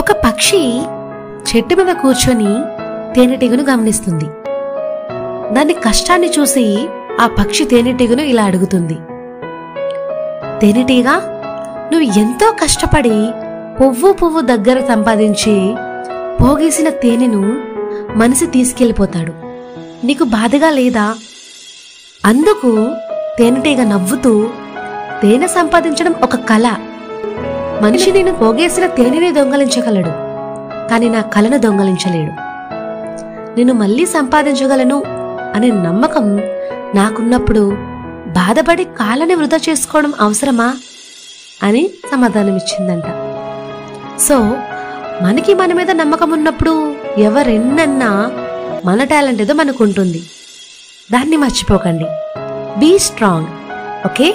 ఒక పక్షి చెట్టు మీద కూర్చొని తేనెటీగను గమనిస్తుంది. దాని కష్టాన్ని చూసి ఆ పక్షి తేనెటీగను ఇలా అడుగుతుంది, తేనెటీగ, నువ్వు ఎంతో కష్టపడి పువ్వు దగ్గర సంపాదించి పోగేసిన తేనెను మనిషి తీసుకెళ్లిపోతాడు, నీకు బాధగా లేదా? అందుకు తేనెటీగ నవ్వుతూ, తేనె సంపాదించడం ఒక కళ. మనిషి నేను పోగేసిన తేనెని దొంగలించగలడు, కాని నా కళను దొంగలించలేడు. నేను మళ్ళీ సంపాదించగలను అనే నమ్మకం నాకున్నప్పుడు బాధపడి కాళ్ళని వృధా చేసుకోవడం అవసరమా అని సమాధానమిచ్చిందంట. సో మనకి మన మీద నమ్మకం ఉన్నప్పుడు ఎవరెన్నన్నా మన టాలెంట్ ఏదో మనకుంటుంది. దాన్ని మర్చిపోకండి. Be strong. ఓకే.